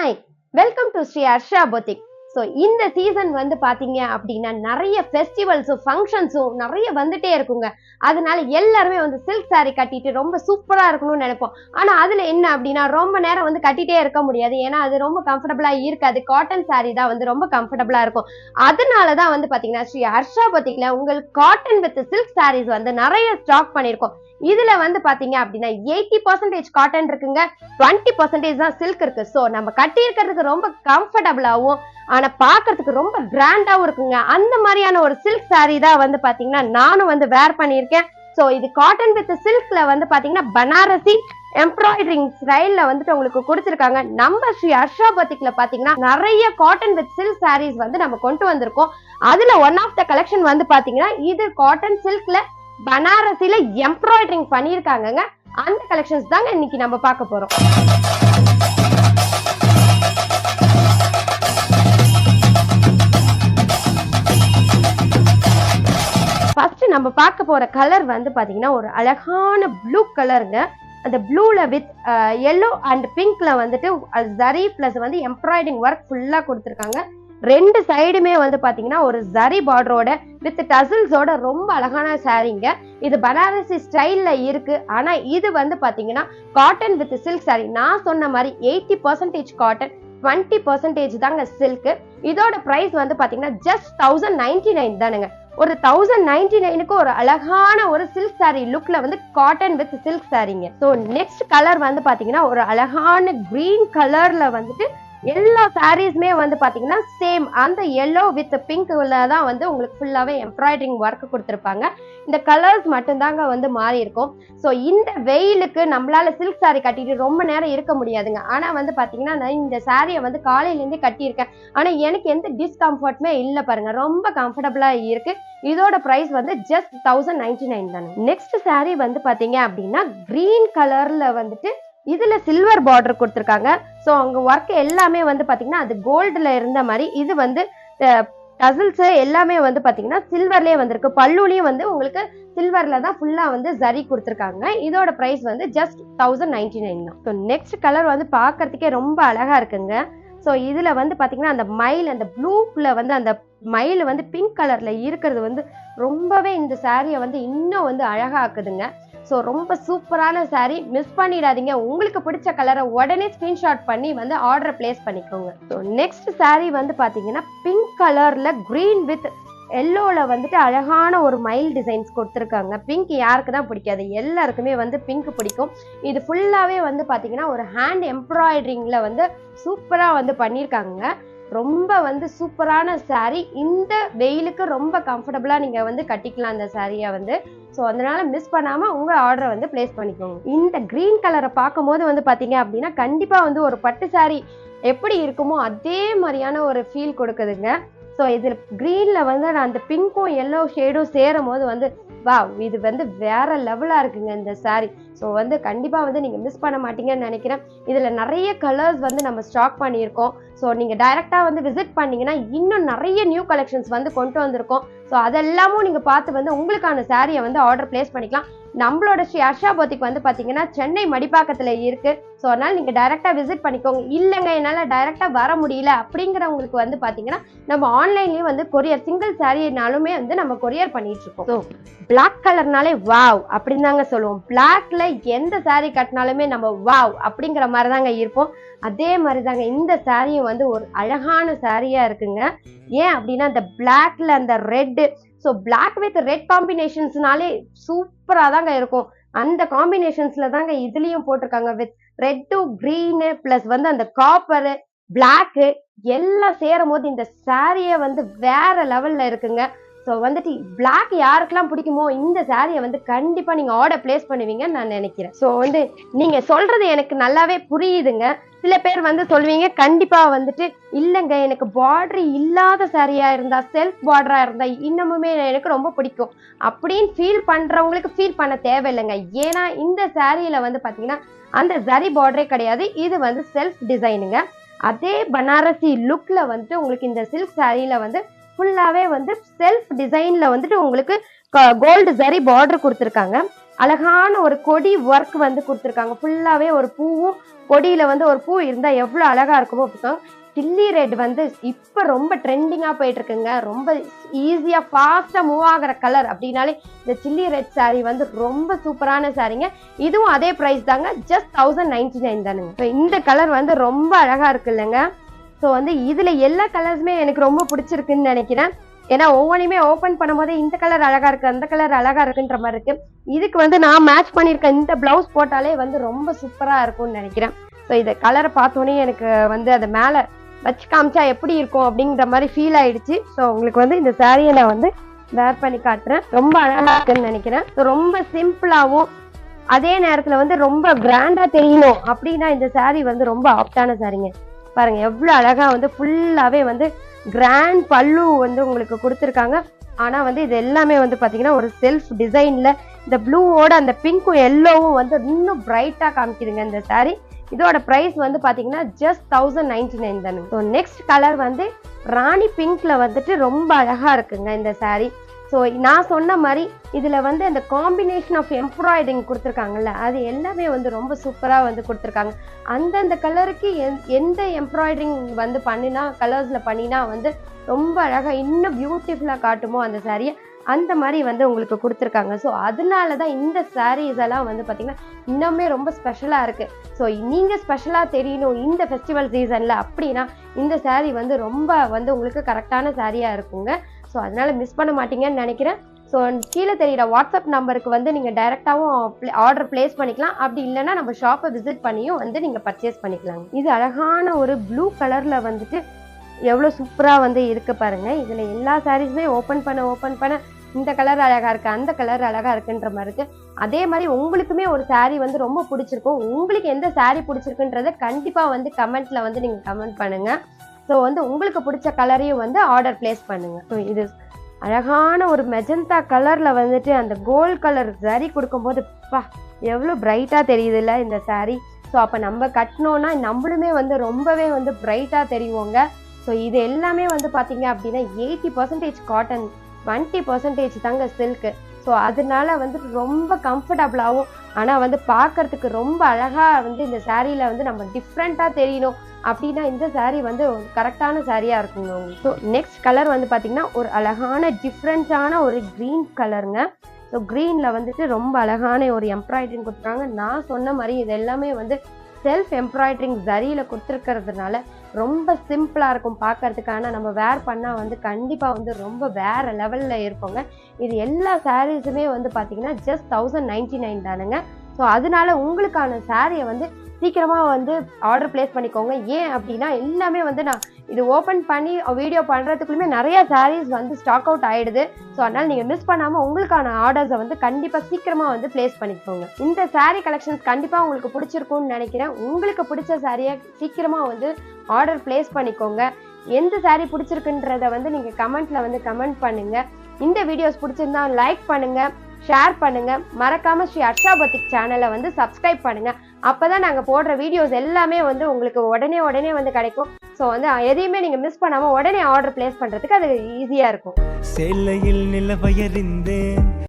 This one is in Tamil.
Hi, welcome to Shri Harsha boutique. So இந்த சீசன் வந்து பார்த்தீங்க அப்படின்னா நிறைய ஃபெஸ்டிவல்ஸும் ஃபங்க்ஷன்ஸும் நிறைய வந்துட்டே இருக்குங்க. அதனால எல்லாருமே வந்து சில்க் சாரீ கட்டிட்டு ரொம்ப சூப்பராக இருக்கணும்னு நினைப்போம். ஆனால் அதில் என்ன அப்படின்னா ரொம்ப நேரம் வந்து கட்டிகிட்டே இருக்க முடியாது. ஏன்னா அது ரொம்ப கம்ஃபர்டபுளாக இருக்காது. காட்டன் சாரீ தான் வந்து ரொம்ப கம்ஃபர்டபுளாக இருக்கும். அதனால தான் வந்து பார்த்தீங்கன்னா ஸ்ரீ ஹர்ஷா பொட்டிக்ல உங்களுக்கு காட்டன் வித் சில்க் சாரீஸ் வந்து நிறைய ஸ்டாக் பண்ணியிருக்கோம். இதுல வந்து பாத்தீங்க அப்படின்னா 80% காட்டன் இருக்குங்க, 20% தான் சில்க் இருக்கு. சோ நம்ம கட்டி இருக்கிறதுக்கு ரொம்ப கம்ஃபர்டபுளாவும் ஆனா பாக்குறதுக்கு ரொம்ப கிராண்டாவும் இருக்குங்க. அந்த மாதிரியான ஒரு சில்க் சாரீ தான் வந்து பாத்தீங்கன்னா நானும் வந்து வேர் பண்ணியிருக்கேன். சோ இது காட்டன் வித் சில்க்ல வந்து பாத்தீங்கன்னா பனாரசி எம்ப்ராய்டரிங் ஸ்டைல்ல வந்துட்டு உங்களுக்கு கொடுத்திருக்காங்க. நம்ம ஸ்ரீ ஹர்ஷா பொட்டிக்ல பாத்தீங்கன்னா நிறைய காட்டன் வித் சில்க் சாரீஸ் வந்து நம்ம கொண்டு வந்திருக்கோம். அதுல ஒன் ஆஃப் த கலெக்ஷன் வந்து பாத்தீங்கன்னா இது காட்டன் சில்க்ல பனாரசில எம்ப்ராய்டரிங் பண்ணிருக்காங்க. அந்த கலெக்ஷன்ஸ் தாங்க இன்னைக்கு நம்ம பார்க்க போறோம். ஃபர்ஸ்ட் நம்ம பார்க்க போற கலர் வந்து பாத்தீங்கன்னா ஒரு அழகான ப்ளூ கலருங்க. அந்த ப்ளூல வித் yellow அண்ட் பிங்க்ல வந்துட்டு ஜரி பிளஸ் வந்து எம்ப்ராய்டரிங் ஒர்க் ஃபுல்லா கொடுத்துருக்காங்க. ரெண்டு சைடுமே வந்து பாத்தீங்கன்னா ஒரு ஜரி பார்டரோட வித் டசில்ஸோட ரொம்ப அழகான சாரீங்க. இது பனாரசி ஸ்டைல்ல இருக்கு. ஆனா இது வந்து பாத்தீங்கன்னா காட்டன் வித் சில்க் சாரீ. நான் சொன்ன மாதிரி 80% காட்டன், 20% தாங்க சில்க். இதோட பிரைஸ் வந்து பாத்தீங்கன்னா ஜஸ்ட் 1099 தானுங்க. ஒரு 1099க்கு ஒரு அழகான ஒரு சில்க் சாரீ லுக்ல வந்து காட்டன் வித் சில்க் சாரீங்க. ஸோ நெக்ஸ்ட் கலர் வந்து பாத்தீங்கன்னா ஒரு அழகான கிரீன் கலர்ல வந்துட்டு எல்லா சாரீஸ்மே வந்து பாத்தீங்கன்னா சேம் அந்த yellow வித் பிங்க்ல தான் வந்து உங்களுக்கு ஃபுல்லாவே எம்ப்ராய்டரிங் ஒர்க் கொடுத்துருப்பாங்க. இந்த கலர்ஸ் மட்டும்தாங்க வந்து மாறி இருக்கும். ஸோ இந்த வெயிலுக்கு நம்மளால சில்க் சாரீ கட்டிட்டு ரொம்ப நேரம் இருக்க முடியாதுங்க. ஆனா வந்து பாத்தீங்கன்னா நான் இந்த சாரியை வந்து காலையிலேருந்தே கட்டியிருக்கேன். ஆனா எனக்கு எந்த டிஸ்கம்ஃபர்ட்மே இல்லை பாருங்க, ரொம்ப கம்ஃபர்டபுளா இருக்கு. இதோட பிரைஸ் வந்து ஜஸ்ட் 1099 தானே. நெக்ஸ்ட் சாரீ வந்து பாத்தீங்க அப்படின்னா கிரீன் கலர்ல வந்துட்டு இதுல சில்வர் பார்டர் கொடுத்துருக்காங்க. ஸோ அவங்க ஒர்க் எல்லாமே வந்து பாத்தீங்கன்னா அது கோல்டுல இருந்த மாதிரி இது வந்து டசில்ஸ் எல்லாமே வந்து பாத்தீங்கன்னா சில்வர்லயே வந்திருக்கு. பல்லுலயும் வந்து உங்களுக்கு சில்வர்ல தான் ஃபுல்லா வந்து ஜரி கொடுத்துருக்காங்க. இதோட பிரைஸ் வந்து ஜஸ்ட் 1099 தான். ஸோ நெக்ஸ்ட் கலர் வந்து பாக்குறதுக்கே ரொம்ப அழகா இருக்குங்க. ஸோ இதுல வந்து பாத்தீங்கன்னா அந்த மயில், அந்த ப்ளூக்குள்ள வந்து அந்த மயில் வந்து பிங்க் கலர்ல இருக்கிறது வந்து ரொம்பவே இந்த சாரியை வந்து இன்னும் வந்து அழகாக்குதுங்க. ஸோ ரொம்ப சூப்பரான சாரீ, மிஸ் பண்ணிடாதீங்க. உங்களுக்கு பிடிச்ச கலரை உடனே ஸ்கிரீன்ஷாட் பண்ணி வந்து ஆர்டர் பிளேஸ் பண்ணிக்கோங்க. ஸோ நெக்ஸ்ட் சாரீ வந்து பாத்தீங்கன்னா பிங்க் கலர்ல கிரீன் வித் எல்லோல வந்துட்டு அழகான ஒரு மயில் டிசைன்ஸ் கொடுத்துருக்காங்க. பிங்க் யாருக்கு தான் பிடிக்காது, எல்லாருக்குமே வந்து பிங்க் பிடிக்கும். இது ஃபுல்லாவே வந்து பாத்தீங்கன்னா ஒரு ஹேண்ட் எம்ப்ராய்டரிங்ல வந்து சூப்பரா வந்து பண்ணியிருக்காங்க. ரொம்ப வந்து சூப்பரான சாரீ. இந்த வெயிலுக்கு ரொம்ப கம்ஃபர்டபுளா நீங்க வந்து கட்டிக்கலாம் அந்த சாரியை வந்து. ஸோ அதனால மிஸ் பண்ணாம உங்க ஆர்டரை வந்து பிளேஸ் பண்ணிக்கோங்க. இந்த கிரீன் கலரை பார்க்கும் போது வந்து பாத்தீங்க அப்படின்னா கண்டிப்பா வந்து ஒரு பட்டு சாரீ எப்படி இருக்குமோ அதே மாதிரியான ஒரு ஃபீல் கொடுக்குதுங்க. ஸோ இதில் கிரீன்ல வந்து அந்த பிங்க்கும் எல்லோ ஷேடும் சேரும் போது வந்து வா, இது வந்து வேற லெவலா இருக்குங்க இந்த சாரீ. ஸோ வந்து கண்டிப்பா வந்து நீங்க மிஸ் பண்ண மாட்டீங்கன்னு நினைக்கிறேன். இதுல நிறைய கலர்ஸ் வந்து நம்ம ஸ்டாக் பண்ணியிருக்கோம். ஸோ நீங்க டைரக்டா வந்து விசிட் பண்ணீங்கன்னா இன்னும் நிறைய நியூ கலெக்ஷன்ஸ் வந்து கொண்டு வந்திருக்கோம். ஸோ அதெல்லாமும் நீங்க பார்த்து வந்து உங்களுக்கான சாரியை வந்து ஆர்டர் பிளேஸ் பண்ணிக்கலாம். நம்மளோட ஸ்ரீ ஹர்ஷா பொட்டிக் வந்து பாத்தீங்கன்னா சென்னை மடிப்பாக்கத்துல இருக்கு. ஸோ அதனால நீங்க டைரக்டா விசிட் பண்ணிக்கோங்க. இல்லைங்க என்னால டைரக்டா வர முடியல அப்படிங்கிறவங்களுக்கு வந்து பாத்தீங்கன்னா நம்ம ஆன்லைன்லயும் வந்து கொரியர், சிங்கிள் சாரினாலுமே வந்து நம்ம கொரியர் பண்ணிட்டு இருக்கோம். ஸோ பிளாக் கலர்னாலே வாவ் அப்படின்னு தாங்க சொல்லுவோம். பிளாக்ல எந்த சாரீ கட்டினாலுமே நம்ம வாவ் அப்படிங்கிற மாதிரி தாங்க இருப்போம். அதே மாதிரி தாங்க இந்த சாரியும் வந்து ஒரு அழகான சாரியா இருக்குங்க. ஏன் அப்படின்னா அந்த பிளாக்ல அந்த red, so black with red காம்பினேஷன்ஸ்னாலே சூப்பரா தாங்க இருக்கும். அந்த காம்பினேஷன்ஸ்ல தாங்க இதுலயும் போட்டிருக்காங்க. With red to green plus வந்து அந்த காப்பரு பிளாக்கு எல்லாம் சேரும் போது இந்த சாரியை வந்து வேற லெவல்ல இருக்குங்க. ஸோ வந்துட்டு பிளாக் யாருக்கெல்லாம் பிடிக்குமோ இந்த சாரியை வந்து கண்டிப்பா நீங்க ஆர்டர் பிளேஸ் பண்ணுவீங்கன்னு நான் நினைக்கிறேன். ஸோ வந்து நீங்க சொல்றது எனக்கு நல்லாவே புரியுதுங்க. சில பேர் வந்து சொல்லுவீங்க கண்டிப்பா வந்துட்டு இல்லைங்க எனக்கு பார்டர் இல்லாத சாரியா இருந்தா, செல்ஃப் பார்டரா இருந்தா இன்னமுமே எனக்கு ரொம்ப பிடிக்கும் அப்படின்னு ஃபீல் பண்றவங்களுக்கு ஃபீல் பண்ண தேவையில்லைங்க. ஏன்னா இந்த சாரியில வந்து பாத்தீங்கன்னா அந்த ஜரி பார்டரே கிடையாது. இது வந்து செல்ஃப் டிசைனுங்க. அதே பனாரசி லுக்ல வந்துட்டு உங்களுக்கு இந்த சில்க் சாரியில வந்து ஃபுல்லாவே வந்து செல்ஃப் டிசைன்ல வந்துட்டு உங்களுக்கு கோல்டு ஜரி பார்டர் கொடுத்துருக்காங்க. அழகான ஒரு கொடி ஒர்க் வந்து கொடுத்துருக்காங்க. ஃபுல்லாவே ஒரு பூவும் கொடியில வந்து ஒரு பூ இருந்தா எவ்வளவு அழகா இருக்குமோ அப்படிக்காங்க. சில்லி ரெட் வந்து இப்ப ரொம்ப ட்ரெண்டிங்கா போயிட்டு இருக்குங்க. ரொம்ப ஈஸியா ஃபாஸ்டா மூவ் ஆகிற கலர் அப்படின்னாலே இந்த சில்லி ரெட் சாரீ வந்து ரொம்ப சூப்பரான சாரீங்க. இதுவும் அதே பிரைஸ் தாங்க, ஜஸ்ட் 1099 தானுங்க. ஸோ இந்த கலர் வந்து ரொம்ப அழகா இருக்கு இல்லைங்க. ஸோ வந்து இதுல எல்லா கலர்ஸுமே எனக்கு ரொம்ப பிடிச்சிருக்குன்னு நினைக்கிறேன். ஏன்னா ஒவ்வொன்றையுமே ஓப்பன் பண்ணும்போதே இந்த கலர் அழகா இருக்கு, அந்த கலர் அழகா இருக்குன்ற மாதிரி இருக்கு. இதுக்கு வந்து நான் மேட்ச் பண்ணியிருக்கேன் இந்த பிளவுஸ் போட்டாலே வந்து ரொம்ப சூப்பரா இருக்கும்னு நினைக்கிறேன். ஸோ இந்த கலரை பார்த்தோன்னே எனக்கு வந்து அதை மேலே வச்சு காமிச்சா எப்படி இருக்கும் அப்படிங்கிற மாதிரி ஃபீல் ஆயிடுச்சு. ஸோ உங்களுக்கு வந்து இந்த சாரியை நான் வந்து வேர் பண்ணி காட்டுறேன். ரொம்ப அழகா இருக்குன்னு நினைக்கிறேன். ஸோ ரொம்ப சிம்பிளாகவும் அதே நேரத்தில் வந்து ரொம்ப கிராண்டா தெரியணும் அப்படின்னா இந்த சாரீ வந்து ரொம்ப ஆப்டான சாரீங்க. பாருங்க எவ்வளவு அழகா வந்து ஃபுல்லாவே வந்து கிராண்ட் பல்லு வந்து உங்களுக்கு கொடுத்துருக்காங்க. ஆனா வந்து இது எல்லாமே வந்து பாத்தீங்கன்னா ஒரு செல்ஃப் டிசைன்ல இந்த ப்ளூவோட அந்த பிங்க்கும் எல்லோவும் வந்து இன்னும் பிரைட்டா காமிக்குதுங்க இந்த சாரீ. இதோட பிரைஸ் வந்து பாத்தீங்கன்னா ஜஸ்ட் 1099 தானுங்க. ஸோ நெக்ஸ்ட் கலர் வந்து ராணி பிங்க்ல வந்துட்டு ரொம்ப அழகா இருக்குங்க இந்த சாரீ. ஸோ நான் சொன்ன மாதிரி இதில் வந்து அந்த காம்பினேஷன் ஆஃப் எம்ப்ராய்டிங் கொடுத்துருக்காங்கல்ல, அது எல்லாமே வந்து ரொம்ப சூப்பராக வந்து கொடுத்துருக்காங்க. அந்தந்த கலருக்கு எந்த எம்ப்ராய்டிங் வந்து பண்ணினா கலர்ஸில் பண்ணினா வந்து ரொம்ப அழகாக இன்னும் பியூட்டிஃபுல்லாக காட்டுமோ அந்த சாரியை, அந்த மாதிரி வந்து உங்களுக்கு கொடுத்துருக்காங்க. ஸோ அதனால தான் இந்த சாரீஸ் எல்லாம் வந்து பார்த்திங்கன்னா இன்னுமே ரொம்ப ஸ்பெஷலாக இருக்குது. ஸோ நீங்கள் ஸ்பெஷலாக தெரியணும் இந்த ஃபெஸ்டிவல் சீசனில் அப்படின்னா இந்த சாரீ வந்து ரொம்ப வந்து உங்களுக்கு கரெக்டான சாரியாக இருக்குங்க. ஸோ அதனால மிஸ் பண்ண மாட்டீங்கன்னு நினைக்கிறேன். ஸோ கீழே தெரியுற வாட்ஸ்அப் நம்பருக்கு வந்து நீங்கள் டைரெக்டாகவும் ஆர்டர் பிளேஸ் பண்ணிக்கலாம். அப்படி இல்லைன்னா நம்ம ஷாப்பை விசிட் பண்ணியும் வந்து நீங்கள் பர்ச்சேஸ் பண்ணிக்கலாங்க. இது அழகான ஒரு ப்ளூ கலரில் வந்துட்டு எவ்வளோ சூப்பராக வந்து இருக்கு பாருங்க. இதில் எல்லா சாரீஸுமே ஓப்பன் பண்ண இந்த கலர் அழகா இருக்கு, அந்த கலர் அழகா இருக்குன்ற மாதிரி இருக்கு. அதே மாதிரி உங்களுக்குமே ஒரு சாரீ வந்து ரொம்ப பிடிச்சிருக்கும். உங்களுக்கு எந்த சாரீ பிடிச்சிருக்குன்றத கண்டிப்பாக வந்து கமெண்ட்ல வந்து நீங்கள் கமெண்ட் பண்ணுங்க. ஸோ வந்து உங்களுக்கு பிடிச்ச கலரையும் வந்து ஆர்டர் பிளேஸ் பண்ணுங்க. ஸோ இது அழகான ஒரு மெஜந்தா கலர்ல வந்துட்டு அந்த கோல்ட் கலர் சாரீ கொடுக்கும்போது பா எவ்வளோ பிரைட்டா தெரியுதுல்ல இந்த சாரீ. ஸோ அப்போ நம்ம கட்டினோன்னா நம்மளுமே வந்து ரொம்பவே வந்து பிரைட்டா தெரியுவோங்க. ஸோ இது எல்லாமே வந்து பார்த்தீங்க அப்படின்னா 80% காட்டன், 20% தாங்க சில்க்கு. ஸோ அதனால வந்து ரொம்ப கம்ஃபர்டபுளாகவும் ஆனால் வந்து பார்க்கறதுக்கு ரொம்ப அழகாக வந்து இந்த சாரியில் வந்து நம்ம டிஃப்ரெண்ட்டாக தெரியணும் அப்படின்னா இந்த சாரீ வந்து கரெக்டான சாரியாக இருக்குங்க உங்களுக்கு. ஸோ நெக்ஸ்ட் கலர் வந்து பார்த்தீங்கன்னா ஒரு அழகான டிஃப்ரெண்ட்டான ஒரு க்ரீன் கலருங்க. ஸோ க்ரீனில் வந்துட்டு ரொம்ப அழகான ஒரு எம்ப்ராய்டரிங் கொடுத்துருக்காங்க. நான் சொன்ன மாதிரி இது எல்லாமே வந்து செல்ஃப் எம்ப்ராய்டரிங் ஜரியில் கொடுத்துருக்கிறதுனால ரொம்ப சிம்பிளாக இருக்கும் பார்க்கறதுக்கு. ஆனால் நம்ம வேர் பண்ணால் வந்து கண்டிப்பாக வந்து ரொம்ப வேறு லெவலில் இருப்போங்க. இது எல்லா சாரீஸுமே வந்து பார்த்தீங்கன்னா ஜஸ்ட் 1099 தானுங்க. ஸோ அதனால உங்களுக்கான சாரியை வந்து சீக்கிரமாக வந்து ஆர்டர் பிளேஸ் பண்ணிக்கோங்க. ஏன் அப்படின்னா எல்லாமே வந்து நான் இது ஓப்பன் பண்ணி வீடியோ பண்ணுறதுக்குள்ளேயுமே நிறைய சாரீஸ் வந்து ஸ்டாக் அவுட் ஆகிடுது. ஸோ அதனால் நீங்கள் மிஸ் பண்ணாமல் உங்களுக்கான ஆர்டர்ஸை வந்து கண்டிப்பாக சீக்கிரமாக வந்து பிளேஸ் பண்ணிக்கோங்க. இந்த சாரீ கலெக்ஷன்ஸ் கண்டிப்பாக உங்களுக்கு பிடிச்சிருக்கும்னு நினைக்கிறேன். உங்களுக்கு பிடிச்ச சாரியை சீக்கிரமாக வந்து ஆர்டர் பிளேஸ் பண்ணிக்கோங்க. எந்த சாரீ பிடிச்சிருக்குன்றத வந்து நீங்கள் கமெண்ட்டில் வந்து கமெண்ட் பண்ணுங்கள். இந்த வீடியோஸ் பிடிச்சிருந்தா லைக் பண்ணுங்கள், ஷேர் பண்ணுங்க. மறக்காம ஸ்ரீ ஹர்ஷா பொட்டிக் சேனலை வந்து சப்ஸ்கிரைப் பண்ணுங்க. அப்பதான் நாங்க போடுற வீடியோஸ் எல்லாமே வந்து உங்களுக்கு உடனே வந்து கிடைக்கும். ஸோ வந்து எதையுமே நீங்க மிஸ் பண்ணாம உடனே ஆர்டர் பிளேஸ் பண்றதுக்கு அது ஈஸியா இருக்கும். சேலையில் நிலவயறிந்தேன்